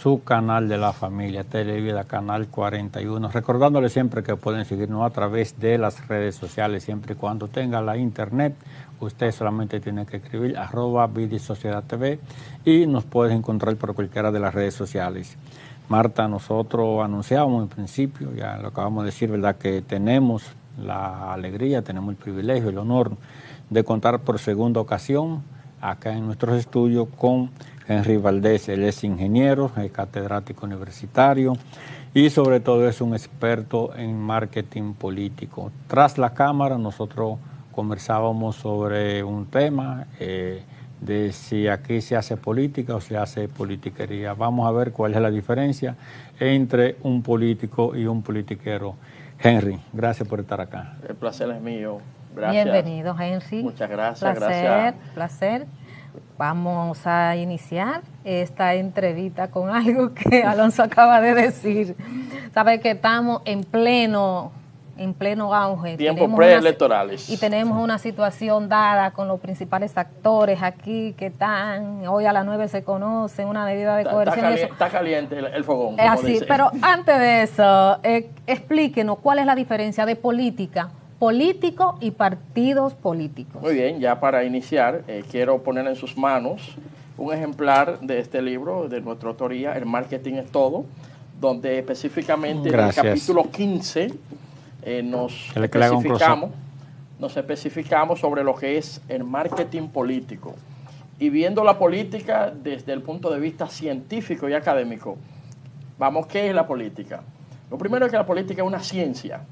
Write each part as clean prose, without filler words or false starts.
su canal de la familia, Televida, canal 41. Recordándole siempre que pueden seguirnos a través de las redes sociales, siempre y cuando tenga la internet. Usted solamente tiene que escribir @vidisociedadtv y nos puede encontrar por cualquiera de las redes sociales. Marta, nosotros anunciábamos en principio, ya lo acabamos de decir, ¿verdad?, que tenemos la alegría, tenemos el privilegio, el honor de contar por segunda ocasión acá en nuestros estudios con Henry Valdés. Él es ingeniero, es catedrático universitario y sobre todo es un experto en marketing político. Tras la cámara nosotros conversábamos sobre un tema de si aquí se hace política o se hace politiquería. Vamos a ver cuál es la diferencia entre un político y un politiquero. Henry, gracias por estar acá. El placer es mío. Gracias. Bienvenido, Henry. Muchas gracias. Placer. Vamos a iniciar esta entrevista con algo que Alonso acaba de decir. Sabe que estamos en pleno auge. Tiempos preelectorales. Y tenemos una situación dada con los principales actores aquí que están, hoy a las 9 se conocen, una medida de coerción. Está caliente el fogón. Es así, pero antes de eso, explíquenos cuál es la diferencia de político y partidos políticos. Muy bien, ya para iniciar, quiero poner en sus manos un ejemplar de este libro de nuestra autoría, El Marketing es Todo, donde específicamente en el capítulo 15 nos especificamos sobre lo que es el marketing político. Y viendo la política desde el punto de vista científico y académico, vamos, ¿qué es la política? Lo primero es que la política es una ciencia.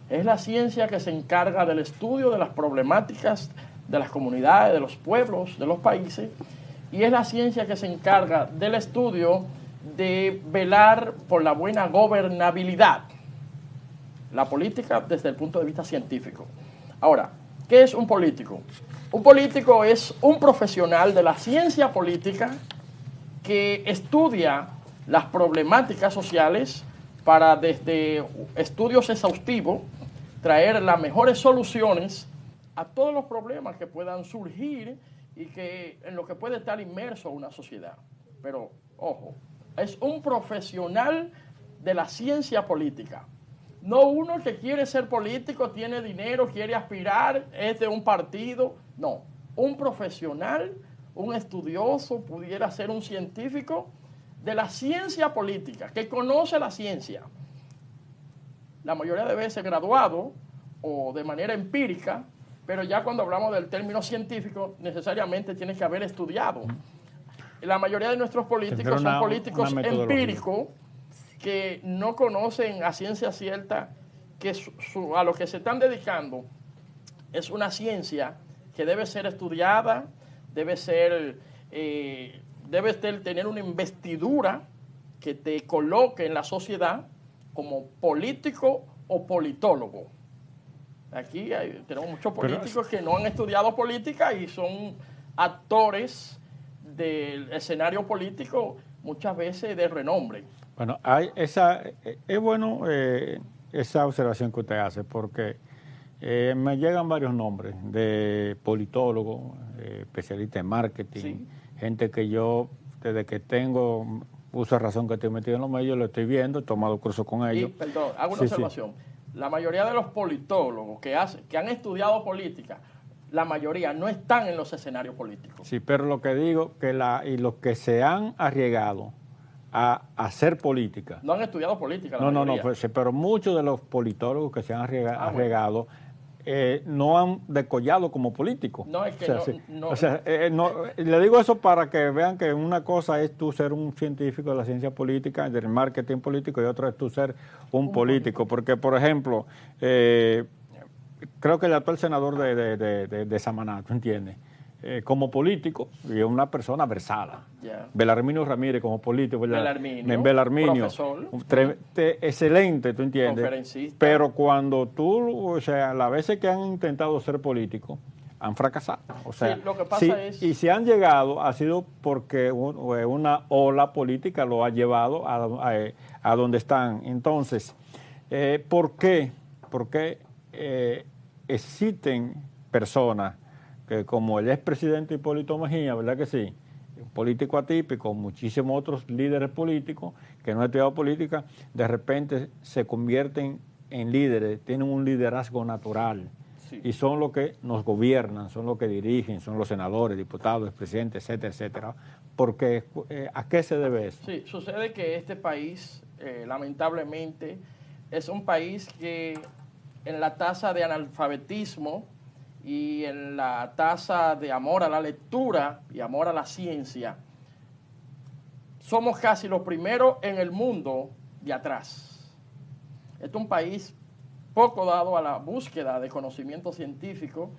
Es la ciencia que se encarga del estudio de las problemáticas de las comunidades, de los pueblos, de los países, y es la ciencia que se encarga del estudio de velar por la buena gobernabilidad. La política desde el punto de vista científico. Ahora, ¿qué es un político? Un político es un profesional de la ciencia política que estudia las problemáticas sociales para, desde estudios exhaustivos, traer las mejores soluciones a todos los problemas que puedan surgir y que en lo que puede estar inmerso una sociedad. Pero, ojo, es un profesional de la ciencia política. No uno que quiere ser político, tiene dinero, quiere aspirar, es de un partido. No, un profesional, un estudioso, pudiera ser un científico de la ciencia política, que conoce la ciencia. La mayoría de veces graduado o de manera empírica, pero ya cuando hablamos del término científico, necesariamente tiene que haber estudiado. La mayoría de nuestros políticos son políticos empíricos que no conocen a ciencia cierta que a lo que se están dedicando es una ciencia que debe ser estudiada, debe tener una investidura que te coloque en la sociedad como político o politólogo. Aquí tenemos muchos políticos que no han estudiado política y son actores del escenario político muchas veces de renombre. Bueno, es bueno esa observación que usted hace, porque me llegan varios nombres de politólogos, especialistas en marketing, sí, gente que yo, desde que tengo uso de razón que estoy metido en los medios, lo estoy viendo, he tomado cursos con ellos. Y, perdón, hago una observación. Sí. La mayoría de los politólogos que han estudiado política, la mayoría no están en los escenarios políticos. Sí, pero lo que digo, y los que se han arriesgado a hacer política. No han estudiado política. No, pues, pero muchos de los politólogos que se han arriesgado no han decollado como políticos. No, es que le digo eso para que vean que una cosa es tú ser un científico de la ciencia política, del marketing político, y otra es tú ser un político. Porque, por ejemplo, creo que el actual senador de Samaná, ¿tú entiendes? Como político, y es una persona versada. Yeah. Belarminio Ramírez como político. Belarminio, profesor. Excelente, ¿tú entiendes? Conferencista. Pero cuando las veces que han intentado ser políticos, han fracasado. O sea, sí, lo que pasa es... Y si han llegado, ha sido porque una ola política lo ha llevado a donde están. Entonces, ¿por qué? Porque existen personas que, como el expresidente Hipólito Mejía, ¿verdad que sí? un político atípico, muchísimos otros líderes políticos que no han estudiado política, de repente se convierten en líderes, tienen un liderazgo natural. Sí. Y son los que nos gobiernan, son los que dirigen, son los senadores, diputados, presidentes, etcétera, etcétera. Porque, ¿a qué se debe eso? Sí, sucede que este país, lamentablemente, es un país que en la tasa de analfabetismo y en la tasa de amor a la lectura y amor a la ciencia, somos casi los primeros en el mundo de atrás. Este es un país poco dado a la búsqueda de conocimiento científico.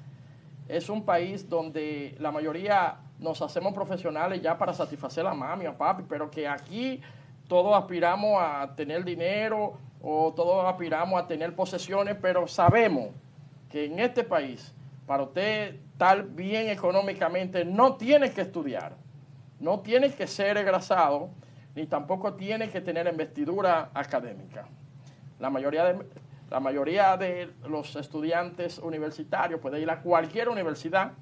Es un país donde la mayoría nos hacemos profesionales ya para satisfacer a mami, a papi, pero que aquí todos aspiramos a tener dinero o todos aspiramos a tener posesiones, pero sabemos que en este país, para usted estar bien económicamente, no tiene que estudiar, no tiene que ser egresado, ni tampoco tiene que tener investidura académica. La mayoría de los estudiantes universitarios puede ir a cualquier universidad,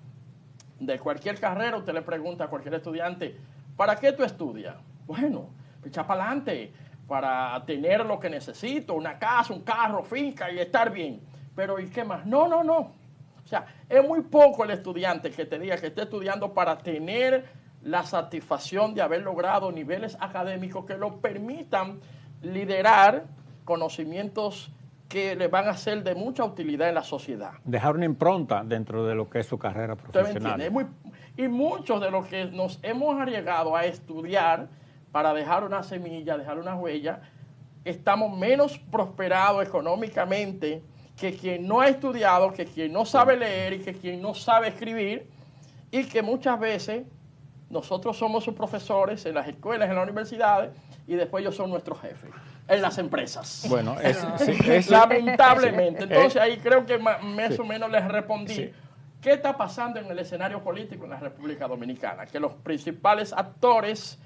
de cualquier carrera. Usted le pregunta a cualquier estudiante, ¿para qué tú estudias? Bueno, echa para adelante, para tener lo que necesito, una casa, un carro, finca y estar bien. Pero ¿y qué más? No. O sea, es muy poco el estudiante que te diga que esté estudiando para tener la satisfacción de haber logrado niveles académicos que lo permitan liderar conocimientos que le van a ser de mucha utilidad en la sociedad. Dejar una impronta dentro de lo que es su carrera profesional. Y muchos de los que nos hemos arriesgado a estudiar para dejar una semilla, dejar una huella, estamos menos prosperados económicamente que quien no ha estudiado, que quien no sabe leer y que quien no sabe escribir, y que muchas veces nosotros somos sus profesores en las escuelas, en las universidades, y después ellos son nuestros jefes en las empresas. Bueno, lamentablemente. Entonces ahí creo que más o menos les respondí. Sí. ¿Qué está pasando en el escenario político en la República Dominicana? Que los principales actores,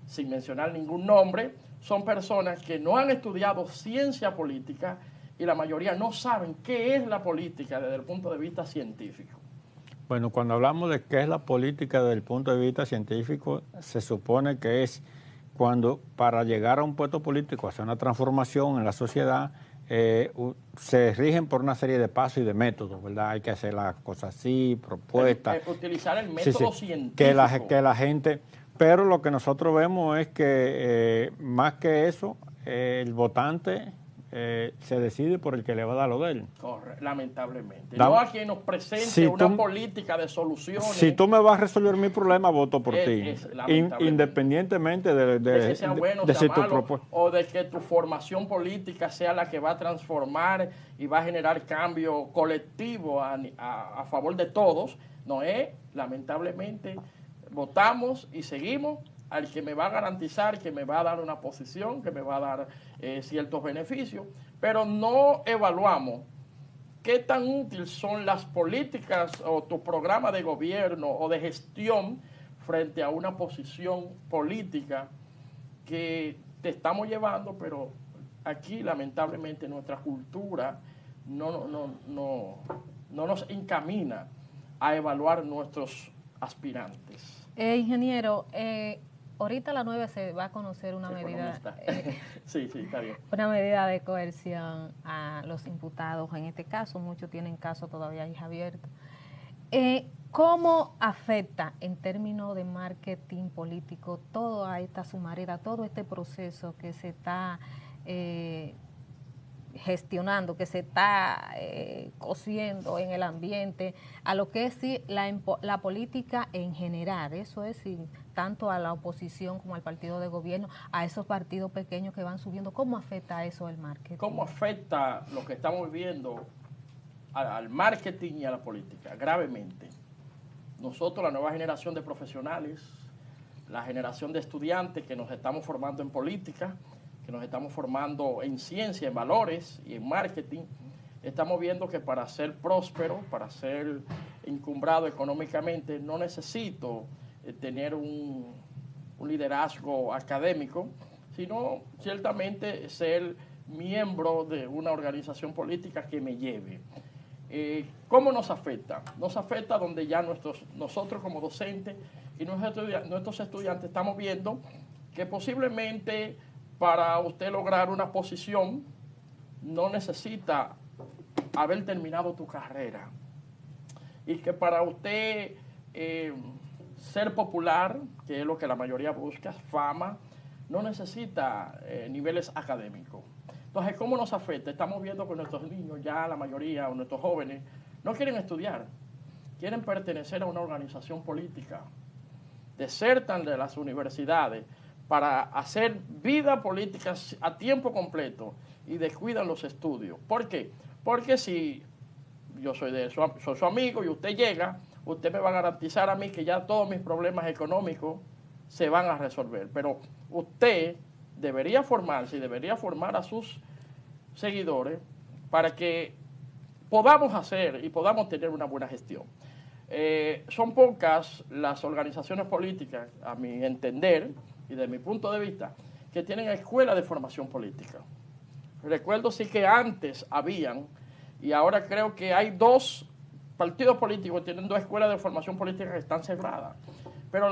sin mencionar ningún nombre, son personas que no han estudiado ciencia política y la mayoría no saben qué es la política desde el punto de vista científico. Bueno, cuando hablamos de qué es la política desde el punto de vista científico, se supone que es cuando para llegar a un puesto político, hacer una transformación en la sociedad, se rigen por una serie de pasos y de métodos, ¿verdad? Hay que hacer las cosas así, propuestas. Utilizar el método científico. Que la gente... Pero lo que nosotros vemos es que más que eso, el votante se decide por el que le va a dar lo de él. Correcto, lamentablemente. No a quien nos presente una política de soluciones. Si tú me vas a resolver mi problema, voto por ti. Independientemente de que sea bueno, de sea malo, o de que tu formación política sea la que va a transformar y va a generar cambio colectivo a favor de todos. No es, lamentablemente, votamos y seguimos al que me va a garantizar, que me va a dar una posición, que me va a dar ciertos beneficios, pero no evaluamos qué tan útiles son las políticas o tu programa de gobierno o de gestión frente a una posición política que te estamos llevando, pero aquí lamentablemente nuestra cultura no nos encamina a evaluar nuestros aspirantes. Ingeniero, ahorita a las 9 se va a conocer una medida. Sí, está bien. Una medida de coerción a los imputados. En este caso, muchos tienen caso todavía abierto. ¿Cómo afecta en términos de marketing político toda esta sumareda, todo este proceso que se está gestionando, que se está cociendo en el ambiente, a lo que es sí, la política en general? Eso es sí, tanto a la oposición como al partido de gobierno, a esos partidos pequeños que van subiendo. ¿Cómo afecta eso el marketing? ¿Cómo afecta lo que estamos viviendo al marketing y a la política? Gravemente. Nosotros, la nueva generación de profesionales, la generación de estudiantes que nos estamos formando en política, que nos estamos formando en ciencia, en valores y en marketing, estamos viendo que para ser próspero, para ser encumbrado económicamente, no necesito tener un liderazgo académico, sino ciertamente ser miembro de una organización política que me lleve. ¿Cómo nos afecta? Nos afecta donde ya nosotros como docentes y nuestros estudiantes estamos viendo que posiblemente para usted lograr una posición no necesita haber terminado tu carrera, y que para usted ser popular, que es lo que la mayoría busca, fama, no necesita niveles académicos. Entonces, ¿cómo nos afecta? Estamos viendo que nuestros niños, ya la mayoría, o nuestros jóvenes, no quieren estudiar, quieren pertenecer a una organización política, desertan de las universidades para hacer vida política a tiempo completo y descuidan los estudios. ¿Por qué? Porque si yo soy su amigo y usted llega, usted me va a garantizar a mí que ya todos mis problemas económicos se van a resolver. Pero usted debería formarse y debería formar a sus seguidores para que podamos hacer y podamos tener una buena gestión. Son pocas las organizaciones políticas, a mi entender y de mi punto de vista, que tienen escuelas de formación política. Recuerdo sí que antes habían, y ahora creo que hay 2 partidos políticos que tienen 2 escuelas de formación política que están cerradas. Pero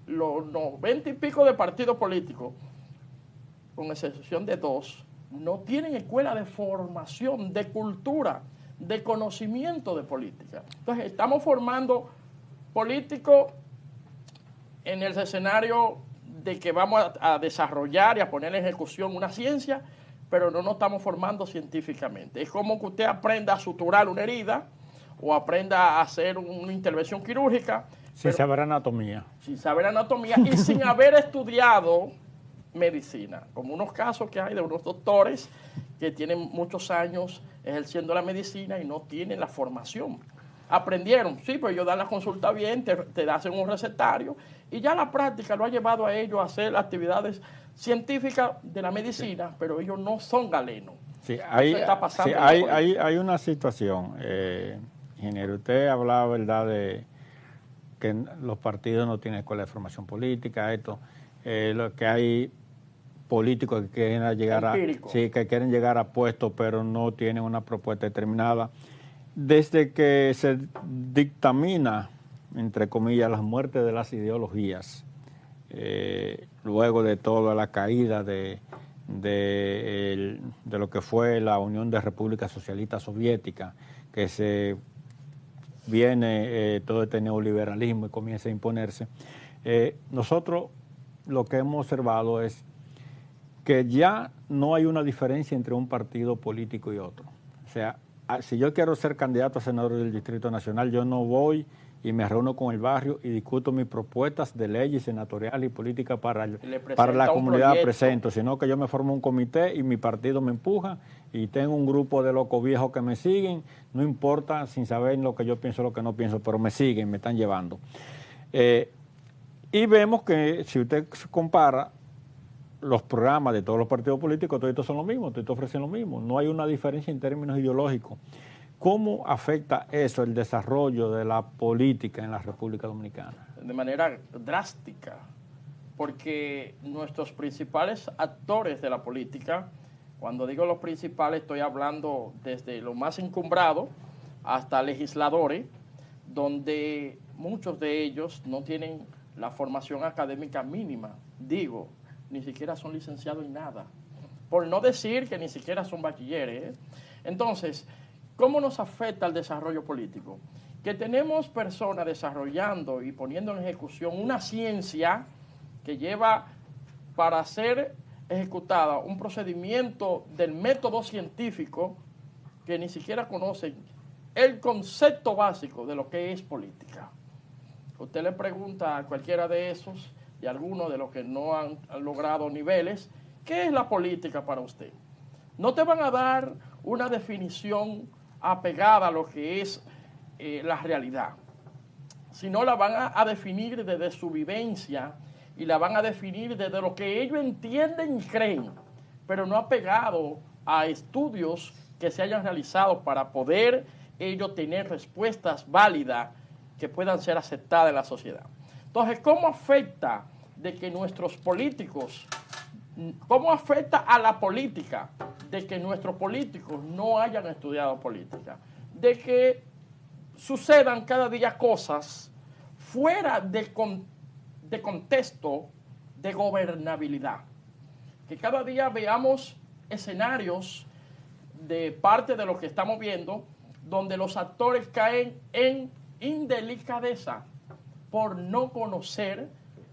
los 90 y pico de partidos políticos, con excepción de 2, no tienen escuela de formación, de cultura, de conocimiento de política. Entonces, estamos formando políticos en el escenario de que vamos a desarrollar y a poner en ejecución una ciencia, pero no nos estamos formando científicamente. Es como que usted aprenda a suturar una herida o aprenda a hacer una intervención quirúrgica. Sin saber anatomía. Sin saber anatomía y sin haber estudiado medicina. Como unos casos que hay de unos doctores que tienen muchos años ejerciendo la medicina y no tienen la formación. Aprendieron, sí, pues ellos dan la consulta bien, te hacen un recetario, y ya la práctica lo ha llevado a ellos a hacer actividades científicas de la medicina, sí, pero ellos no son galenos. Sí, hay una situación, ingeniero, usted hablaba, ¿verdad?, de que los partidos no tienen escuela de formación política, lo que hay políticos que quieren llegar que quieren llegar a puestos, pero no tienen una propuesta determinada. Desde que se dictamina, entre comillas, las muertes de las ideologías, luego de toda la caída de lo que fue la Unión de Repúblicas Socialistas Soviéticas, que se viene todo este neoliberalismo y comienza a imponerse, nosotros lo que hemos observado es que ya no hay una diferencia entre un partido político y otro. O sea, si yo quiero ser candidato a senador del Distrito Nacional, yo no voy y me reúno con el barrio y discuto mis propuestas de leyes senatoriales y políticas para la comunidad presente, sino que yo me formo un comité y mi partido me empuja y tengo un grupo de locos viejos que me siguen, no importa, sin saber lo que yo pienso, lo que no pienso, pero me siguen, me están llevando. Y vemos que si usted compara los programas de todos los partidos políticos, todos son lo mismo, todos ofrecen lo mismo, no hay una diferencia en términos ideológicos. ¿Cómo afecta eso el desarrollo de la política en la República Dominicana? De manera drástica, porque nuestros principales actores de la política, cuando digo los principales estoy hablando desde los más encumbrados hasta legisladores, donde muchos de ellos no tienen la formación académica mínima, ni siquiera son licenciados en nada, por no decir que ni siquiera son bachilleres. Entonces, ¿cómo nos afecta el desarrollo político? Que tenemos personas desarrollando y poniendo en ejecución una ciencia que lleva para ser ejecutada un procedimiento del método científico que ni siquiera conocen el concepto básico de lo que es política. Usted le pregunta a cualquiera de esos y a algunos de los que no han logrado niveles, ¿qué es la política para usted? No te van a dar una definición apegada a lo que es la realidad, sino la van a definir desde su vivencia y la van a definir desde lo que ellos entienden y creen, pero no apegado a estudios que se hayan realizado para poder ellos tener respuestas válidas que puedan ser aceptadas en la sociedad. Entonces, ¿cómo afecta de que nuestros políticos, cómo afecta a la política de que nuestros políticos no hayan estudiado política? De que sucedan cada día cosas fuera de contexto de gobernabilidad. Que cada día veamos escenarios de parte de lo que estamos viendo donde los actores caen en indelicadeza por no conocer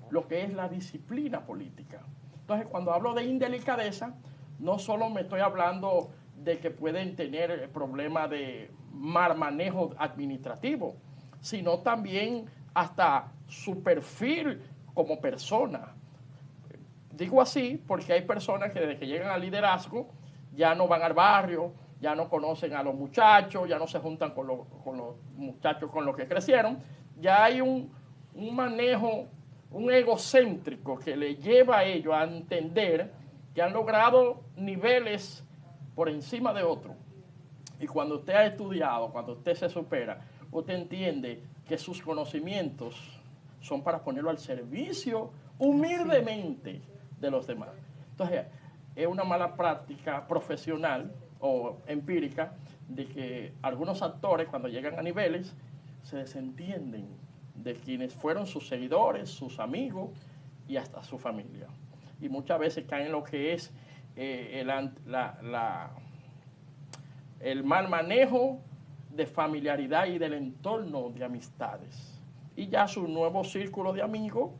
lo que es la disciplina política. Entonces, cuando hablo de indelicadeza, no solo me estoy hablando de que pueden tener problemas de mal manejo administrativo, sino también hasta su perfil como persona. Digo así porque hay personas que desde que llegan al liderazgo ya no van al barrio, ya no conocen a los muchachos, ya no se juntan con los muchachos con los que crecieron. Ya hay un manejo, un egocéntrico que le lleva a ellos a entender que han logrado niveles por encima de otros. Y cuando usted ha estudiado, cuando usted se supera, usted entiende que sus conocimientos son para ponerlo al servicio humildemente de los demás. Entonces, es una mala práctica profesional o empírica de que algunos actores, cuando llegan a niveles, se desentienden de quienes fueron sus seguidores, sus amigos y hasta su familia. Y muchas veces caen en lo que es el mal manejo de familiaridad y del entorno de amistades. Y ya su nuevo círculo de amigos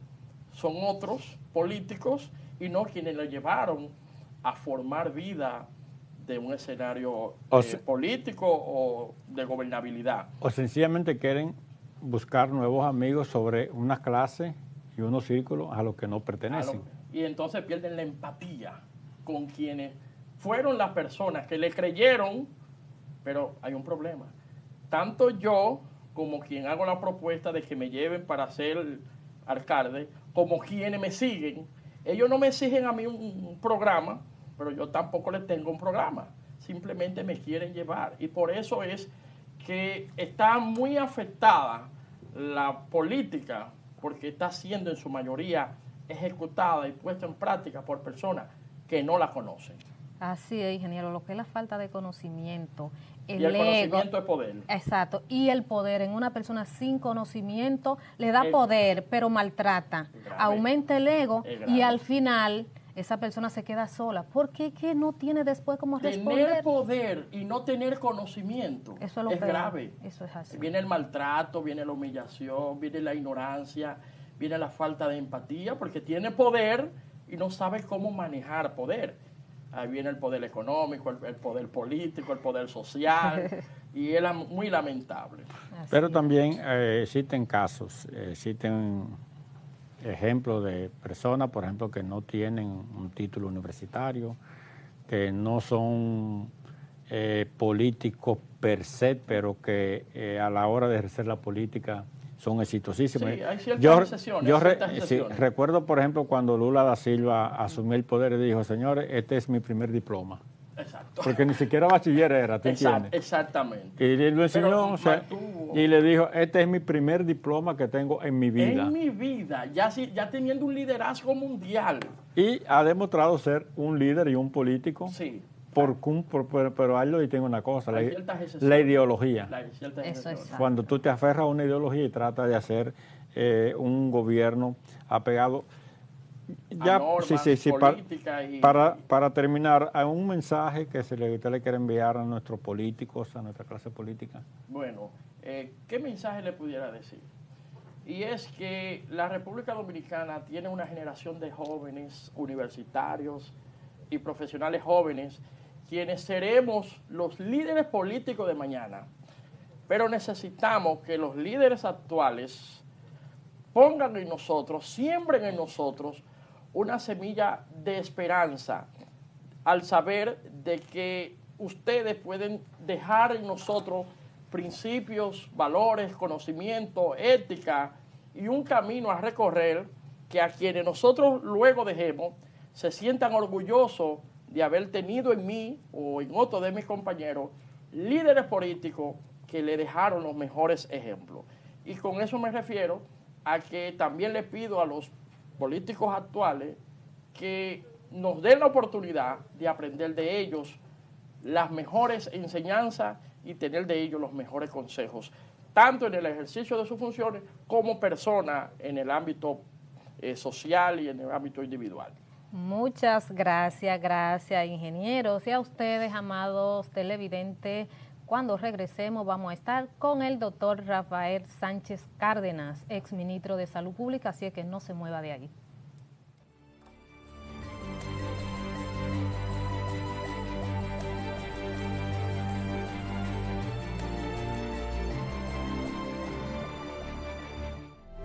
son otros políticos y no quienes lo llevaron a formar vida de un escenario político o de gobernabilidad. O sencillamente quieren buscar nuevos amigos sobre una clase y unos círculos a los que no pertenecen. Y entonces pierden la empatía con quienes fueron las personas que le creyeron, pero hay un problema. Tanto yo como quien hago la propuesta de que me lleven para ser alcalde, como quienes me siguen, ellos no me exigen a mí un programa, pero yo tampoco les tengo un programa. Simplemente me quieren llevar. Y por eso es que está muy afectada la política, porque está siendo en su mayoría ejecutada y puesta en práctica por personas que no la conocen. Así es, ingeniero, lo que es la falta de conocimiento, Y el conocimiento es poder. Exacto, y el poder en una persona sin conocimiento le da poder, pero maltrata, aumenta el ego y al final esa persona se queda sola. ¿Por qué? Que no tiene después cómo responder. Tener poder y no tener conocimiento eso es grave. Eso es así. Viene el maltrato, viene la humillación, viene la ignorancia, viene la falta de empatía, porque tiene poder y no sabe cómo manejar poder. Ahí viene el poder económico, el poder político, el poder social, y es muy lamentable. Pero también existen casos, existen ejemplos de personas, por ejemplo, que no tienen un título universitario, que no son políticos per se, pero que a la hora de ejercer la política son exitosísimos. Sí, hay ciertas excepciones. Sí, recuerdo, por ejemplo, cuando Lula da Silva asumió el poder y dijo, señores, este es mi primer diploma. Exacto. Porque ni siquiera bachiller era, ¿tú entiendes? Exactamente. Y él lo enseñó, y le dijo, este es mi primer diploma que tengo en mi vida. En mi vida, ya teniendo un liderazgo mundial. Y ha demostrado ser un líder y un político. Sí. Pero a él lo distingue una cosa, la ideología. Eso es. Cuando tú te aferras a una ideología y tratas de hacer un gobierno apegado a normas, política para terminar, hay un mensaje que usted le quiere enviar a nuestros políticos, a nuestra clase política. Bueno, ¿qué mensaje le pudiera decir? Y es que la República Dominicana tiene una generación de jóvenes universitarios y profesionales jóvenes quienes seremos los líderes políticos de mañana. Pero necesitamos que los líderes actuales pongan en nosotros, siembren en nosotros una semilla de esperanza al saber de que ustedes pueden dejar en nosotros principios, valores, conocimiento, ética y un camino a recorrer que a quienes nosotros luego dejemos se sientan orgullosos de haber tenido en mí o en otro de mis compañeros líderes políticos que le dejaron los mejores ejemplos. Y con eso me refiero a que también le pido a los políticos actuales que nos den la oportunidad de aprender de ellos las mejores enseñanzas y tener de ellos los mejores consejos tanto en el ejercicio de sus funciones como persona en el ámbito social y en el ámbito individual. Muchas gracias, ingenieros, y a ustedes, amados televidentes. Cuando regresemos vamos a estar con el doctor Rafael Sánchez Cárdenas, exministro de Salud Pública, así que no se mueva de allí.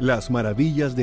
Las maravillas de